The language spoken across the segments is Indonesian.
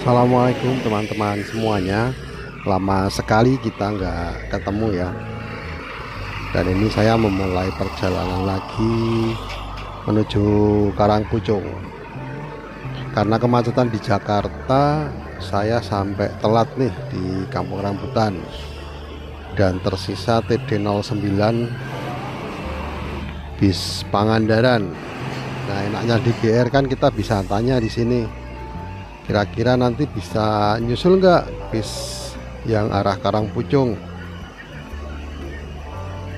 Assalamualaikum teman-teman semuanya. Lama sekali kita nggak ketemu ya. Dan ini saya memulai perjalanan lagi menuju Karangpucung. Karena kemacetan di Jakarta, saya sampai telat nih di Kampung Rambutan. Dan tersisa TD09 bis Pangandaran. Nah, enaknya di GR kan kita bisa tanya di sini. Kira-kira nanti bisa nyusul nggak bis yang arah Karangpucung?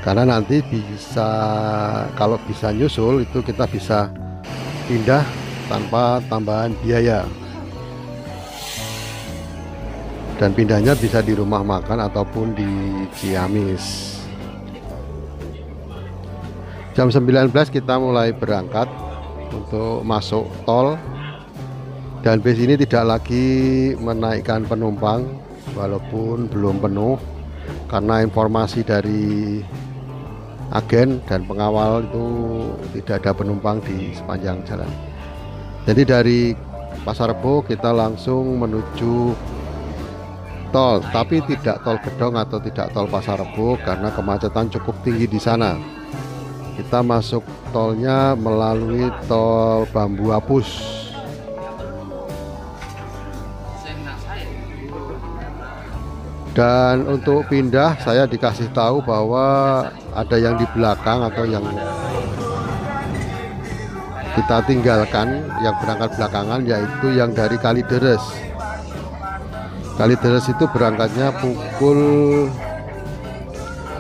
Karena nanti bisa, kalau bisa nyusul itu kita bisa pindah tanpa tambahan biaya. Dan pindahnya bisa di rumah makan ataupun di Ciamis. Jam 19 kita mulai berangkat untuk masuk tol. Dan bis ini tidak lagi menaikkan penumpang walaupun belum penuh, karena informasi dari agen dan pengawal itu tidak ada penumpang di sepanjang jalan. Jadi dari Pasar Rebo kita langsung menuju tol, tapi tidak tol Gedong atau tidak tol Pasar Rebo karena kemacetan cukup tinggi di sana. Kita masuk tolnya melalui tol Bambu Apus. Dan untuk pindah saya dikasih tahu bahwa ada yang di belakang atau yang kita tinggalkan, yang berangkat belakangan, yaitu yang dari Kalideres. Kalideres itu berangkatnya pukul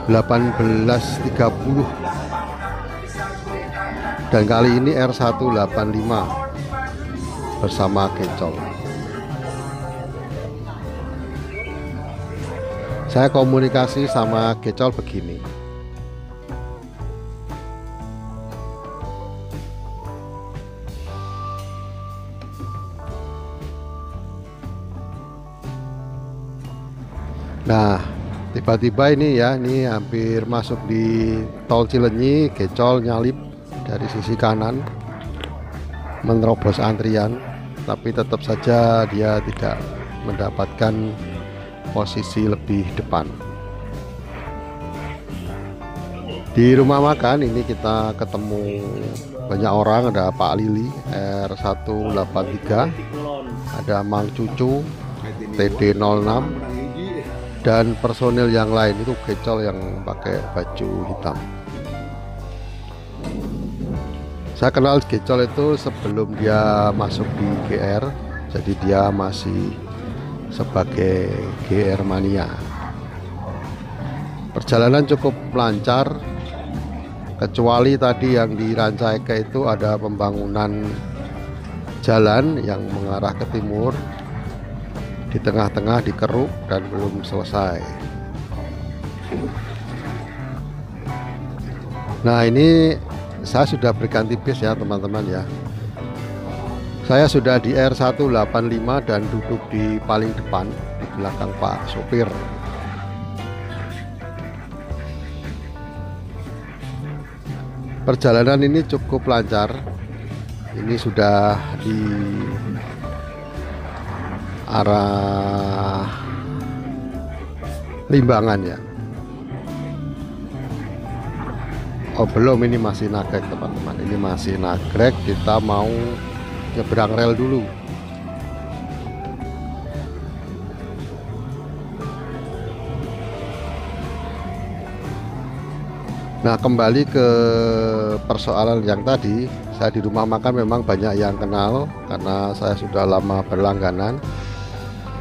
18.30 dan kali ini R185 bersama Gecol. Saya komunikasi sama Gecol begini. Nah, tiba-tiba ini ya, ini hampir masuk di tol Cilenyi. Gecol nyalip dari sisi kanan menerobos antrian, tapi tetap saja dia tidak mendapatkan posisi lebih depan. Di rumah makan ini kita ketemu banyak orang, ada Pak Lili R183, ada Mang Cucu TD06, dan personil yang lain. Itu Gecol yang pakai baju hitam. Saya kenal Gecol itu sebelum dia masuk di GR, jadi dia masih sebagai GR Mania. Perjalanan cukup lancar, kecuali tadi yang di Rancaikek itu ada pembangunan jalan yang mengarah ke timur, di tengah-tengah dikeruk dan belum selesai. Nah, ini saya sudah berganti bis ya teman-teman ya. Saya sudah di R185 dan duduk di paling depan di belakang Pak sopir. Perjalanan ini cukup lancar. Ini sudah di arah Limbangan ya. Oh belum, ini masih Nagrek teman-teman. Ini masih Nagrek, kita mau nyebrang rel dulu. Nah, kembali ke persoalan yang tadi, saya di rumah makan memang banyak yang kenal karena saya sudah lama berlangganan,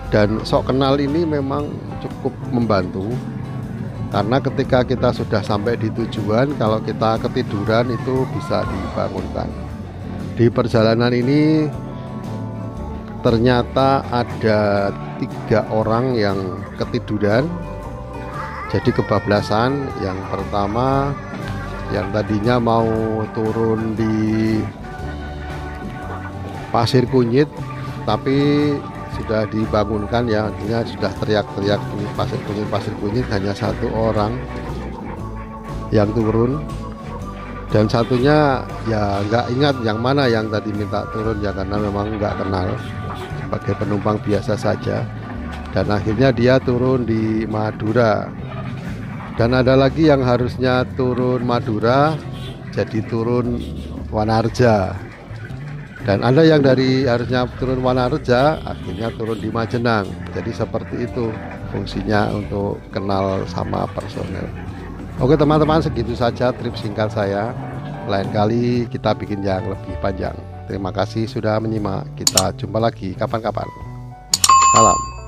dan sok kenal ini memang cukup membantu karena ketika kita sudah sampai di tujuan, kalau kita ketiduran itu bisa dibangunkan. Di perjalanan ini ternyata ada 3 orang yang ketiduran, jadi kebablasan. Yang pertama, yang tadinya mau turun di Pasir Kunyit tapi sudah dibangunkan ya, artinya sudah teriak-teriak ini Pasir Kunyit, hanya 1 orang yang turun. Dan satunya ya nggak ingat yang mana yang tadi minta turun ya, karena memang nggak kenal. sebagai penumpang biasa saja, dan akhirnya dia turun di Madura. Dan ada lagi yang harusnya turun Madura jadi turun Wanarja, dan ada yang dari harusnya turun Wanarja akhirnya turun di Majenang. Jadi seperti itu fungsinya untuk kenal sama personel. Oke teman-teman, segitu saja trip singkat saya. Lain kali kita bikin yang lebih panjang. Terima kasih sudah menyimak. Kita jumpa lagi kapan-kapan. Salam.